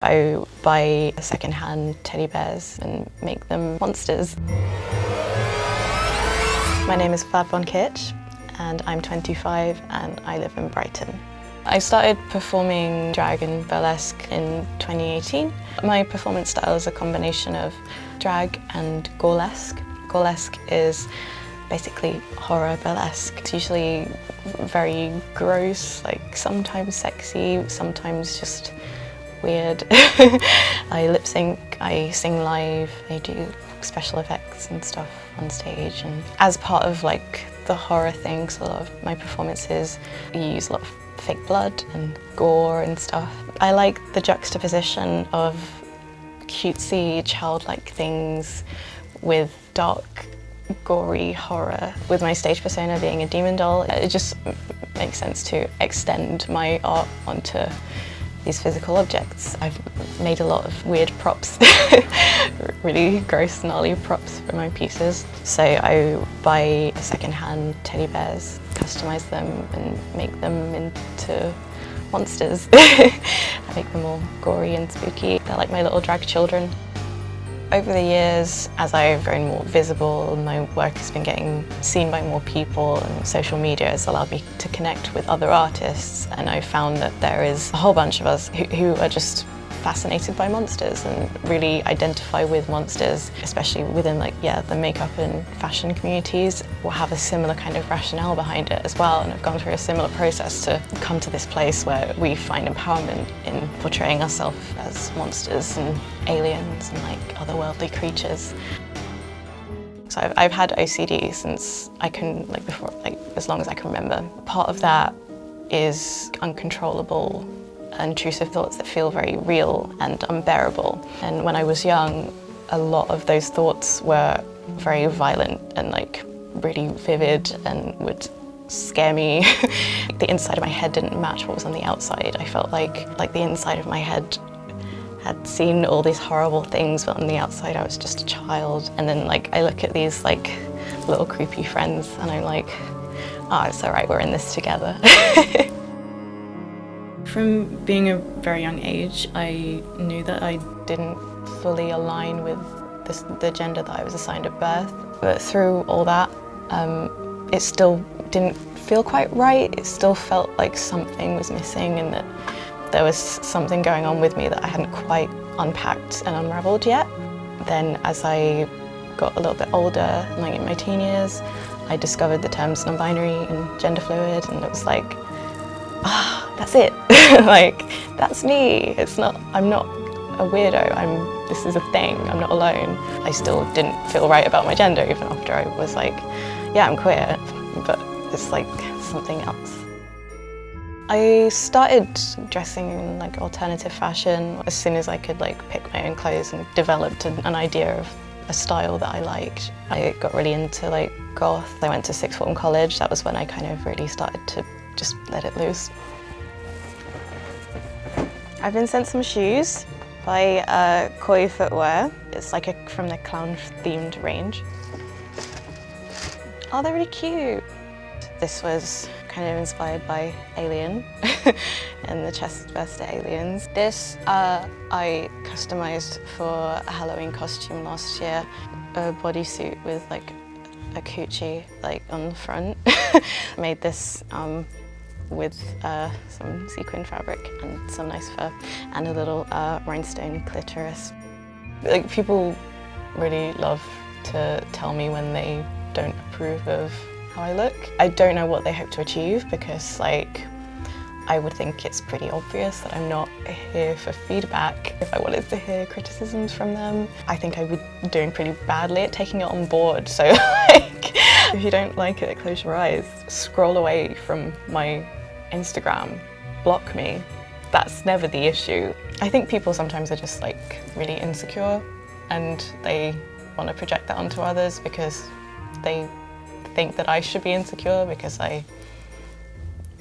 I buy second-hand teddy bears and make them monsters. My name is Vlad von Kitch and I'm 25 and I live in Brighton. I started performing drag and burlesque in 2018. My performance style is a combination of drag and burlesque. Burlesque is basically horror burlesque. It's usually very gross, like sometimes sexy, sometimes just weird. I lip sync, I sing live, I do special effects and stuff on stage, and as part of like the horror thing, so a lot of my performances use a lot of fake blood and gore and stuff. I like the juxtaposition of cutesy, childlike things with dark, gory horror. With my stage persona being a demon doll, it just makes sense to extend my art onto these physical objects. I've made a lot of weird props, really gross, gnarly props for my pieces. So I buy second-hand teddy bears, customize them and make them into monsters. I make them all gory and spooky. They're like my little drag children. Over the years, as I've grown more visible, my work has been getting seen by more people, and social media has allowed me to connect with other artists, and I found that there is a whole bunch of us who are just fascinated by monsters and really identify with monsters, especially within the makeup and fashion communities, will have a similar kind of rationale behind it as well, and I've gone through a similar process to come to this place where we find empowerment in portraying ourselves as monsters and aliens and otherworldly creatures. So I've had OCD since as long as I can remember. Part of that is uncontrollable, intrusive thoughts that feel very real and unbearable. And when I was young, a lot of those thoughts were very violent and really vivid and would scare me. The inside of my head didn't match what was on the outside. I felt like the inside of my head had seen all these horrible things, but on the outside I was just a child. And then I look at these little creepy friends and I'm like, oh, it's all right, we're in this together. From being a very young age, I knew that I didn't fully align with the gender that I was assigned at birth. But through all that, it still didn't feel quite right. It still felt like something was missing and that there was something going on with me that I hadn't quite unpacked and unraveled yet. Then as I got a little bit older, in my teen years, I discovered the terms non-binary and gender fluid, and it was like, that's it. That's me. I'm not a weirdo. This is a thing. I'm not alone. I still didn't feel right about my gender even after I was yeah, I'm queer, but it's something else. I started dressing in alternative fashion as soon as I could pick my own clothes, and developed an idea of a style that I liked. I got really into goth. I went to sixth form college. That was when I kind of really started to just let it loose. I've been sent some shoes by Koi Footwear. It's from the clown-themed range. Oh, they're really cute. This was kind of inspired by Alien and the chest burster aliens. This I customized for a Halloween costume last year. A bodysuit with a coochie on the front. Made this with some sequin fabric and some nice fur and a little rhinestone clitoris. People really love to tell me when they don't approve of how I look. I don't know what they hope to achieve, because I would think it's pretty obvious that I'm not here for feedback. If I wanted to hear criticisms from them, I think I would be doing pretty badly at taking it on board. So if you don't like it, close your eyes. Scroll away from my Instagram, block me. That's never the issue. I think people sometimes are just really insecure, and they want to project that onto others because they think that I should be insecure because I'm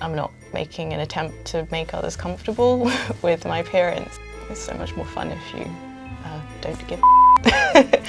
not making an attempt to make others comfortable with my appearance. It's so much more fun if you don't give a